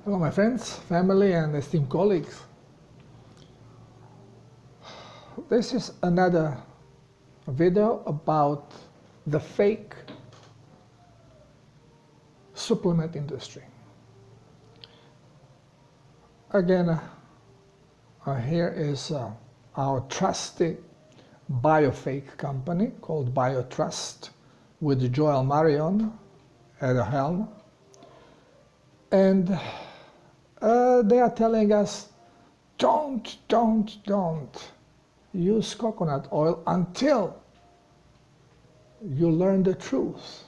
Hello my friends, family and esteemed colleagues. This is another video about the fake supplement industry. Again, here is our trusty biofake company called BioTrust with Joel Marion at the helm. And they are telling us, don't use coconut oil until you learn the truth.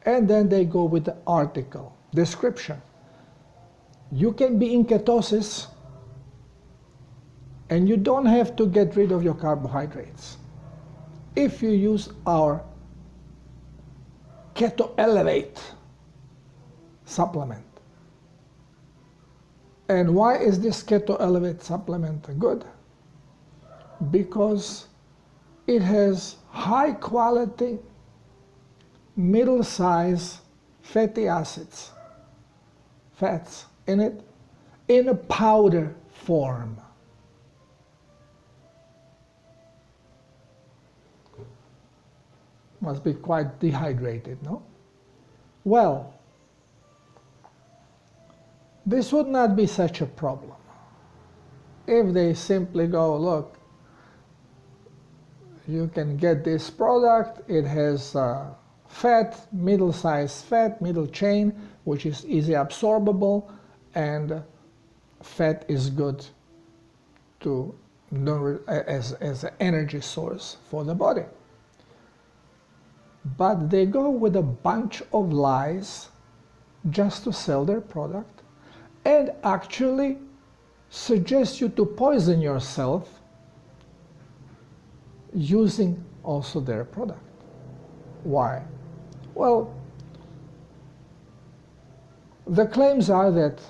And then they go with the article, description. You can be in ketosis and you don't have to get rid of your carbohydrates if you use our Keto Elevate supplement. And why is this Keto Elevate supplement good? Because it has high quality, middle size fatty acids, fats in it, in a powder form. Must be quite dehydrated, no? Well, this would not be such a problem if they simply go, look, you can get this product, it has fat, middle-sized fat, middle chain, which is easy absorbable, and fat is good to as an energy source for the body. But they go with a bunch of lies just to sell their product and actually suggest you to poison yourself using also their product. Why? Well, the claims are that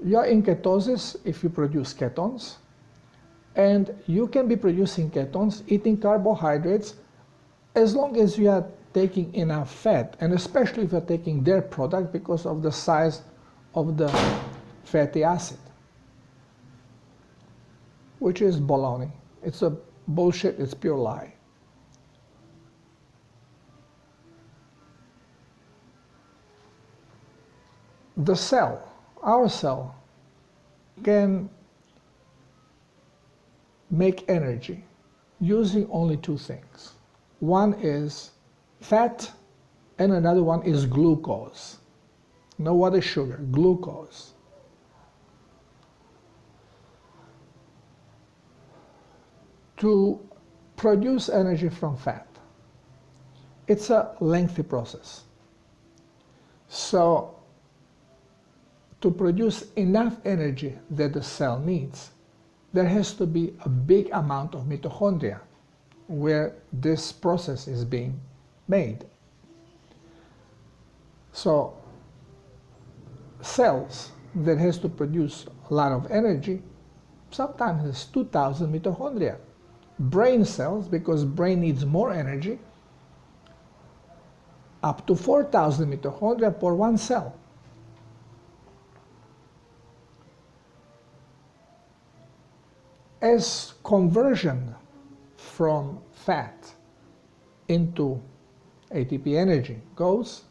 you're in ketosis if you produce ketones, and you can be producing ketones eating carbohydrates as long as you are taking enough fat, and especially if you're taking their product because of the size of the fatty acid, which is baloney. It's a bullshit, it's pure lie. The cell, our cell, can make energy using only two things. One is fat and another one is glucose. No other sugar, glucose. To produce energy from fat, it's a lengthy process. So to produce enough energy that the cell needs, there has to be a big amount of mitochondria where this process is being made. So cells that has to produce a lot of energy sometimes has 2,000 mitochondria. Brain cells, because brain needs more energy, up to 4,000 mitochondria per one cell. As conversion from fat into ATP energy goes,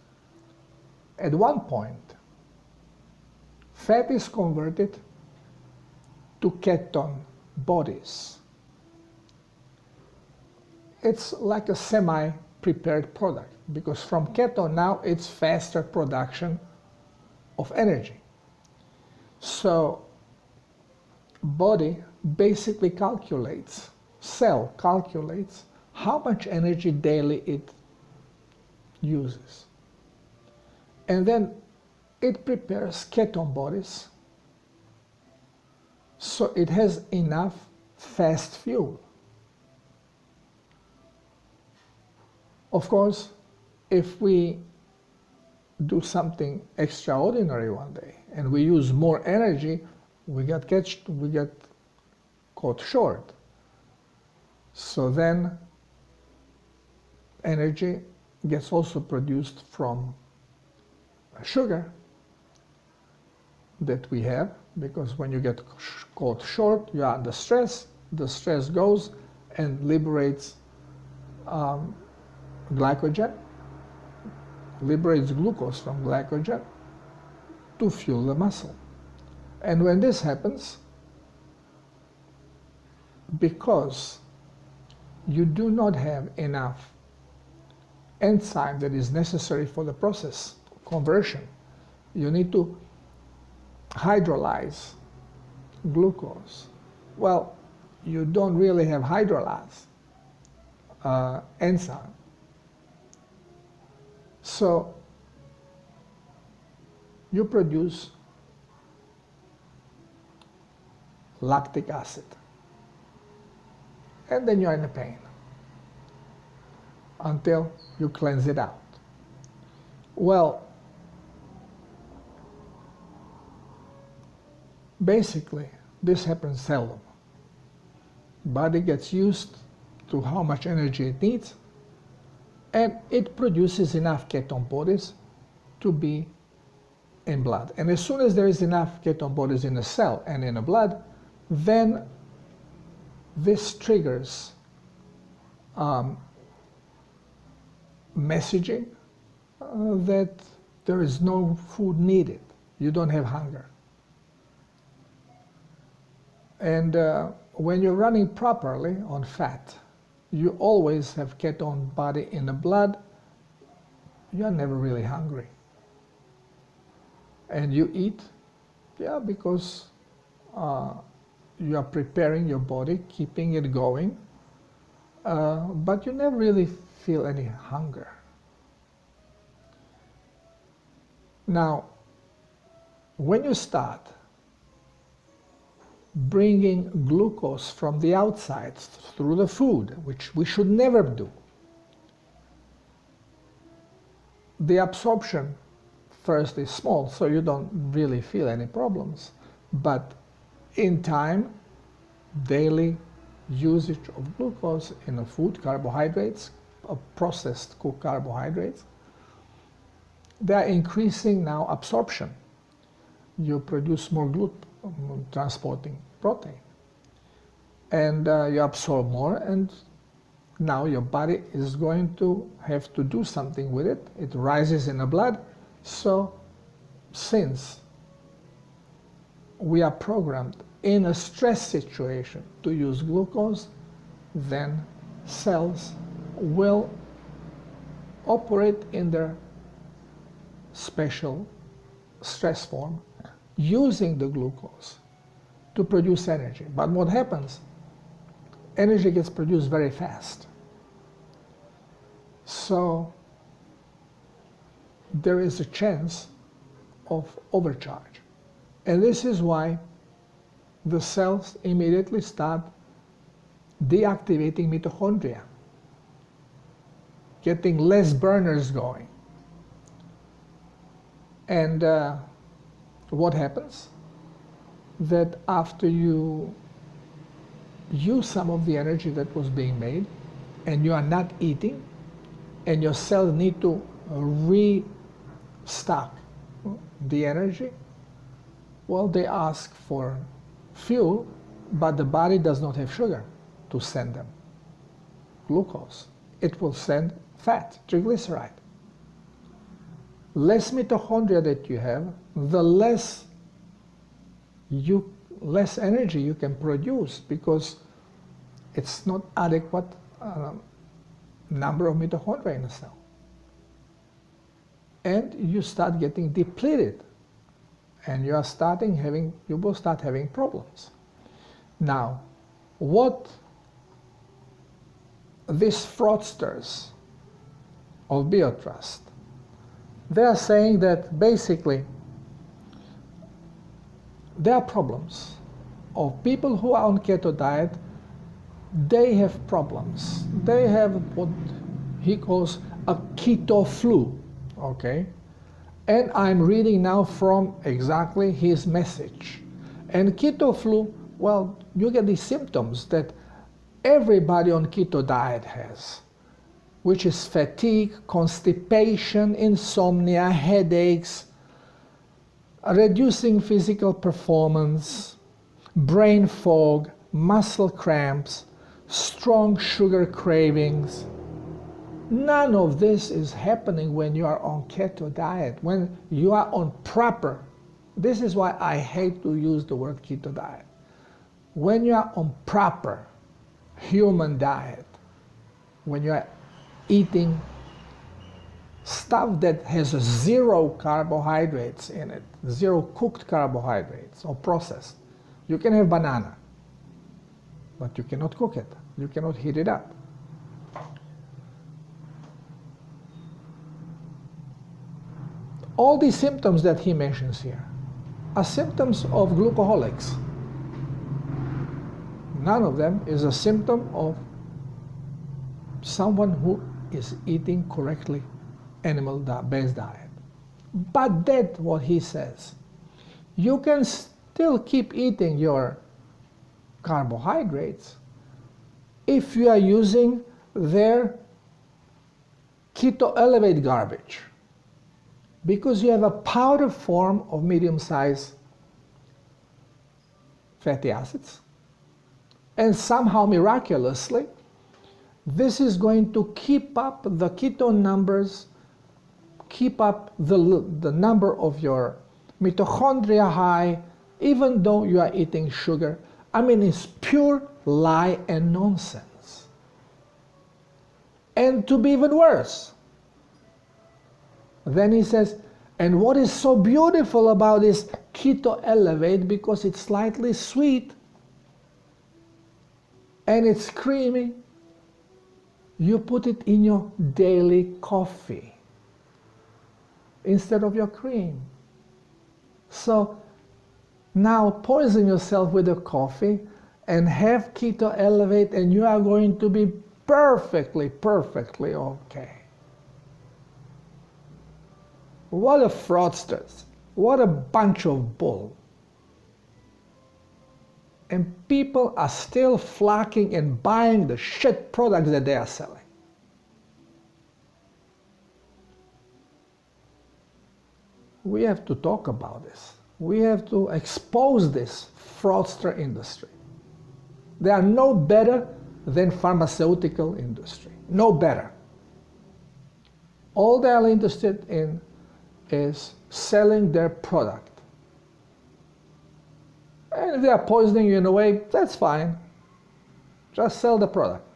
at one point, fat is converted to ketone bodies. It's like a semi-prepared product, because from ketone now it's faster production of energy. So body basically calculates, cell calculates how much energy daily it uses. And then it prepares ketone bodies so it has enough fast fuel. Of course, if we do something extraordinary one day and we use more energy, we get caught short. So then energy gets also produced from sugar that we have, because when you get caught short, you are under stress, the stress goes and liberates glycogen, liberates glucose from glycogen to fuel the muscle. And when this happens, because you do not have enough enzyme that is necessary for the process conversion, you need to hydrolyze glucose. Well, you don't really have hydrolyze enzyme. So you produce lactic acid, and then you're in pain until you cleanse it out. Well, basically, this happens seldom. Body gets used to how much energy it needs, and it produces enough ketone bodies to be in blood. And as soon as there is enough ketone bodies in a cell and in the blood, then this triggers messaging that there is no food needed. You don't have hunger. And when you're running properly on fat, you always have ketone body in the blood. You're never really hungry. And you eat, because you are preparing your body, keeping it going, but you never really feel any hunger. Now, when you start bringing glucose from the outside through the food, which we should never do, the absorption first is small, so you don't really feel any problems. But in time, daily usage of glucose in the food, carbohydrates, processed cooked carbohydrates, they are increasing now absorption. You produce more transporting protein. And you absorb more, and now your body is going to have to do something with it. It rises in the blood. So since we are programmed in a stress situation to use glucose, then cells will operate in their special stress form using the glucose to produce energy. But what happens? Energy gets produced very fast. So there is a chance of overcharge. And this is why the cells immediately start deactivating mitochondria, getting less burners going. And what happens? That after you use some of the energy that was being made, and you are not eating, and your cells need to restock the energy, well, they ask for fuel, but the body does not have sugar to send them glucose. It will send fat, triglyceride. Less mitochondria that you have, the less energy you can produce, because it's not adequate number of mitochondria in a cell. And you start getting depleted, and you will start having problems. Now, what these fraudsters of BioTrust, they are saying that basically there are problems of people who are on keto diet. They have problems. They have what he calls a keto flu, okay? And I'm reading now from exactly his message. And keto flu, well, you get these symptoms that everybody on keto diet has, which is fatigue, constipation, insomnia, headaches, reducing physical performance, brain fog, muscle cramps, strong sugar cravings. None of this is happening when you are on keto diet, when you are on proper. This is why I hate to use the word keto diet. When you are on proper human diet, when you are eating stuff that has zero carbohydrates in it, zero cooked carbohydrates or processed. You can have banana, but you cannot cook it. You cannot heat it up. All these symptoms that he mentions here are symptoms of glucoholics. None of them is a symptom of someone who is eating correctly animal-based diet. But that's what he says. You can still keep eating your carbohydrates if you are using their Keto Elevate garbage, because you have a powder form of medium-sized fatty acids, and somehow miraculously this is going to keep up the ketone numbers, keep up the number of your mitochondria high, even though you are eating sugar. I mean, it's pure lie and nonsense. And to be even worse, then he says, and what is so beautiful about this Keto Elevate, because it's slightly sweet and it's creamy, you put it in your daily coffee instead of your cream. So now poison yourself with a coffee and have Keto Elevate, and you are going to be perfectly okay. What a fraudsters. What a bunch of bull. And people are still flocking and buying the shit products that they are selling. We have to talk about this. We have to expose this fraudster industry. They are no better than pharmaceutical industry. No better. All they are interested in is selling their product. And if they are poisoning you in a way, that's fine. Just sell the product.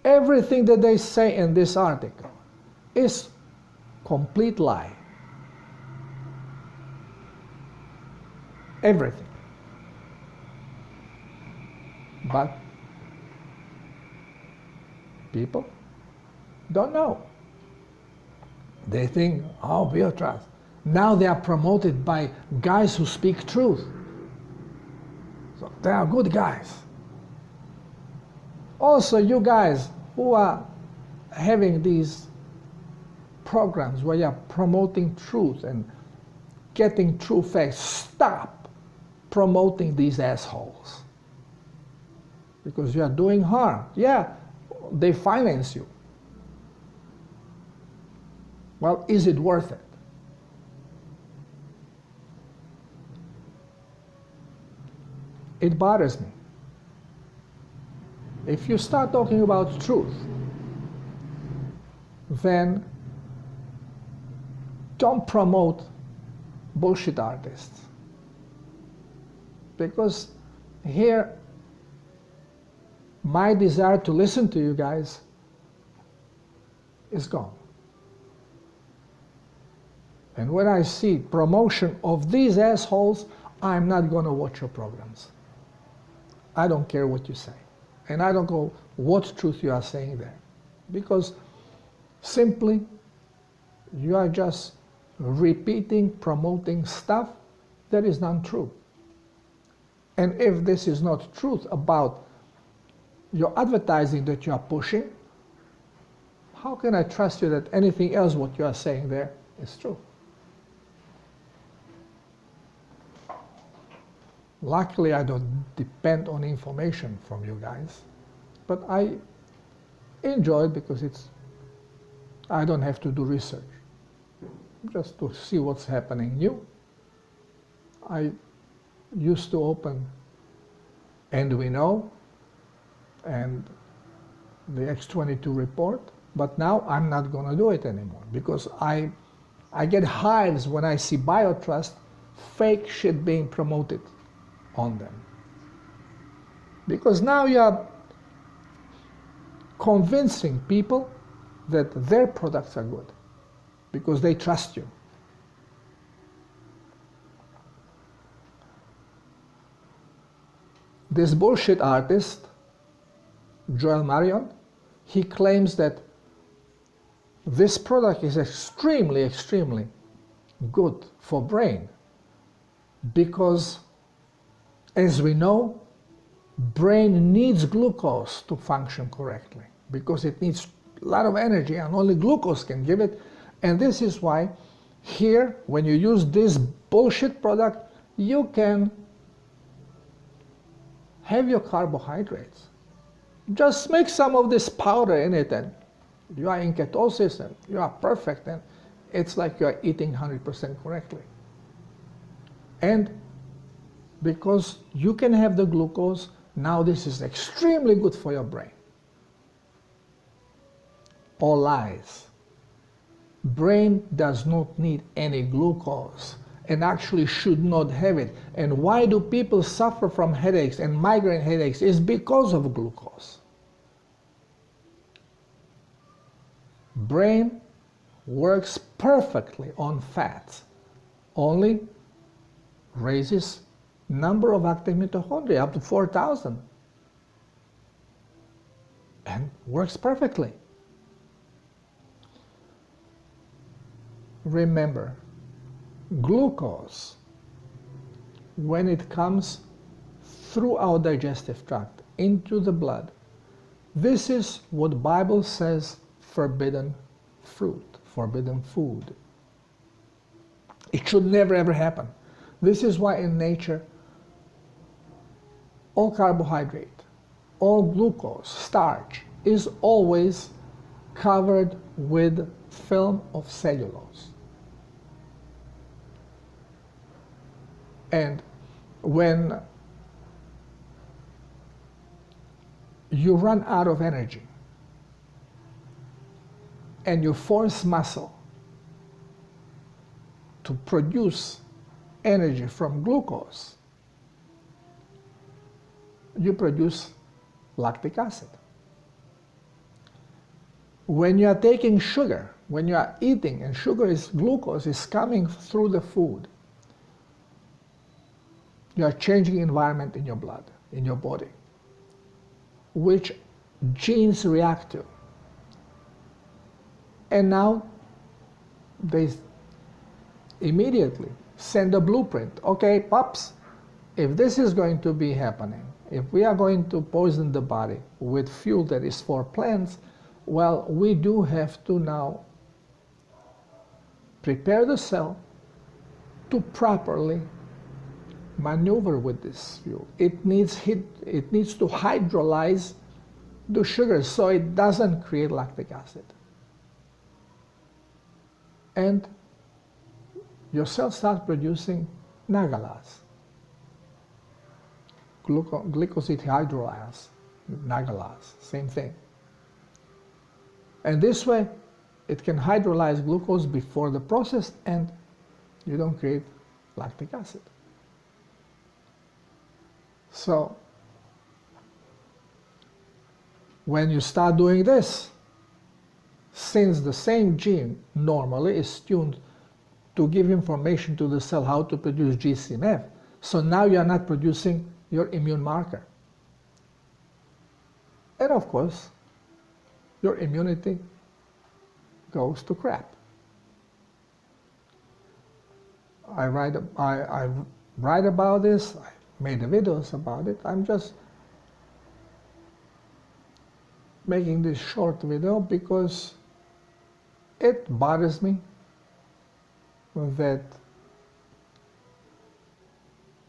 Everything that they say in this article is complete lie. Everything. But people don't know. They think, oh, BioTrust. Now they are promoted by guys who speak truth. So they are good guys. Also, you guys who are having these programs where you are promoting truth and getting true facts, stop promoting these assholes. Because you are doing harm. Yeah, they finance you. Well, is it worth it? It bothers me. If you start talking about truth, then don't promote bullshit artists. Because here, my desire to listen to you guys is gone. And when I see promotion of these assholes, I'm not going to watch your programs. I don't care what you say. And I don't know what truth you are saying there. Because simply, you are just repeating, promoting stuff that is not true. And if this is not truth about your advertising that you are pushing, how can I trust you that anything else what you are saying there is true? Luckily, I don't depend on information from you guys, but I enjoy it because I don't have to do research. just to see what's happening new. I used to open And We Know and the X22 report, but now I'm not going to do it anymore because I get hives when I see BioTrust fake shit being promoted on them. Because now you are convincing people that their products are good because they trust you. This bullshit artist, Joel Marion, he claims that this product is extremely, extremely good for brain because, as we know, brain needs glucose to function correctly because it needs a lot of energy and only glucose can give it. And this is why here, when you use this bullshit product, you can have your carbohydrates. Just mix some of this powder in it and you are in ketosis and you are perfect and it's like you are eating 100% correctly. And because you can have the glucose, now this is extremely good for your brain. All lies. Brain does not need any glucose and actually should not have it. And why do people suffer from headaches and migraine headaches? Is because of glucose. Brain works perfectly on fats, only raises number of active mitochondria up to 4,000 and works perfectly. Remember, glucose, when it comes through our digestive tract into the blood, this is what Bible says forbidden fruit, forbidden food. It should never ever happen. This is why in nature all carbohydrate, all glucose, starch is always covered with film of cellulose. And when you run out of energy and you force muscle to produce energy from glucose, you produce lactic acid. When you are taking sugar, when you are eating and sugar is glucose is coming through the food, you are changing environment in your blood, in your body, which genes react to. And now they immediately send a blueprint. Okay, pups, if this is going to be happening, if we are going to poison the body with fuel that is for plants, well, we do have to now prepare the cell to properly maneuver with this fuel. It needs heat, it needs to hydrolyze the sugar so it doesn't create lactic acid. And your cells start producing nagalase, glycoside hydrolase, nagalase, same thing. And this way, it can hydrolyze glucose before the process and you don't create lactic acid. So, when you start doing this, since the same gene normally is tuned to give information to the cell how to produce GCMF, so now you are not producing your immune marker. And of course, your immunity goes to crap. I write about this, I made videos about it. I'm just making this short video because it bothers me that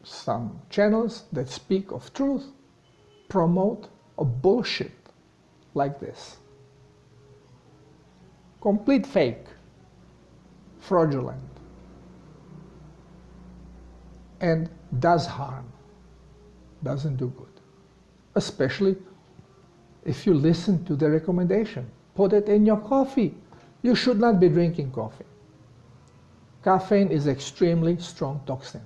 some channels that speak of truth promote a bullshit like this. Complete fake. fraudulent, and does harm, doesn't do good. Especially if you listen to the recommendation. Put it in your coffee. You should not be drinking coffee. Caffeine is extremely strong toxin,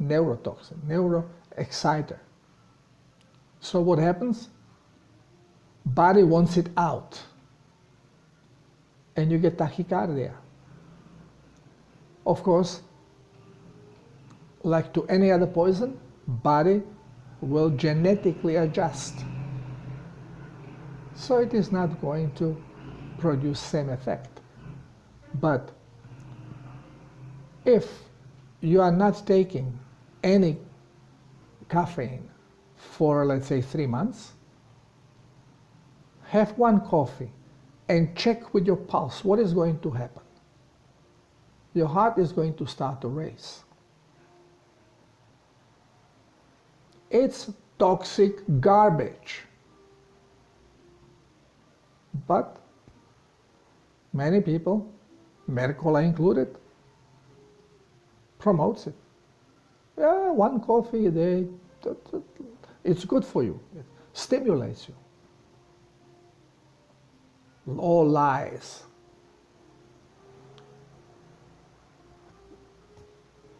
neurotoxin, neuroexciter. So what happens? Body wants it out, and you get tachycardia. Of course, like to any other poison, body will genetically adjust. So it is not going to produce same effect. But if you are not taking any caffeine for, let's say, 3 months, have one coffee and check with your pulse what is going to happen. Your heart is going to start to race. It's toxic garbage. But many people, Mercola included, promotes it. Yeah, one coffee a day, it's good for you. It stimulates you. All lies.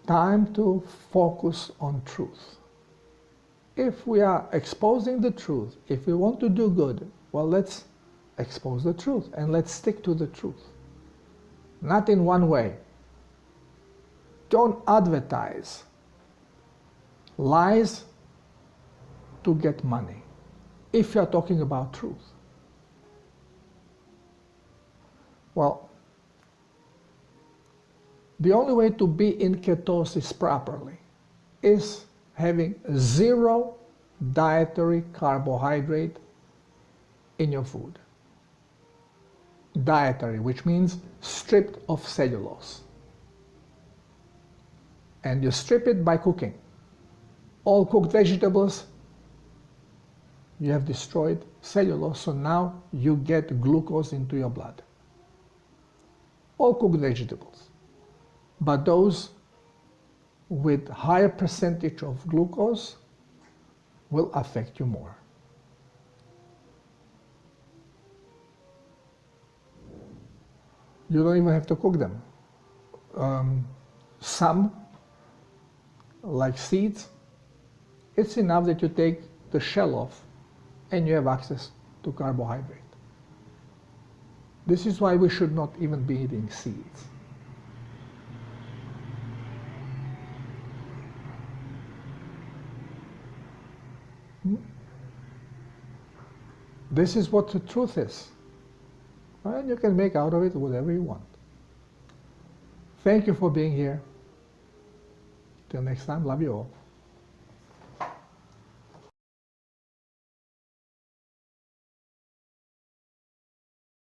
Time to focus on truth. If we are exposing the truth, if we want to do good, well, let's expose the truth and let's stick to the truth. Not in one way. Don't advertise lies to get money, if you're talking about truth. Well, the only way to be in ketosis properly is having 0 dietary carbohydrate in your food. Dietary, which means stripped of cellulose. And you strip it by cooking. All cooked vegetables, you have destroyed cellulose, so now you get glucose into your blood. All cooked vegetables. But those with higher percentage of glucose will affect you more. You don't even have to cook them. Some, like seeds, it's enough that you take the shell off and you have access to carbohydrate. This is why we should not even be eating seeds. This is what the truth is. And you can make out of it whatever you want. Thank you for being here. Till next time, love you all.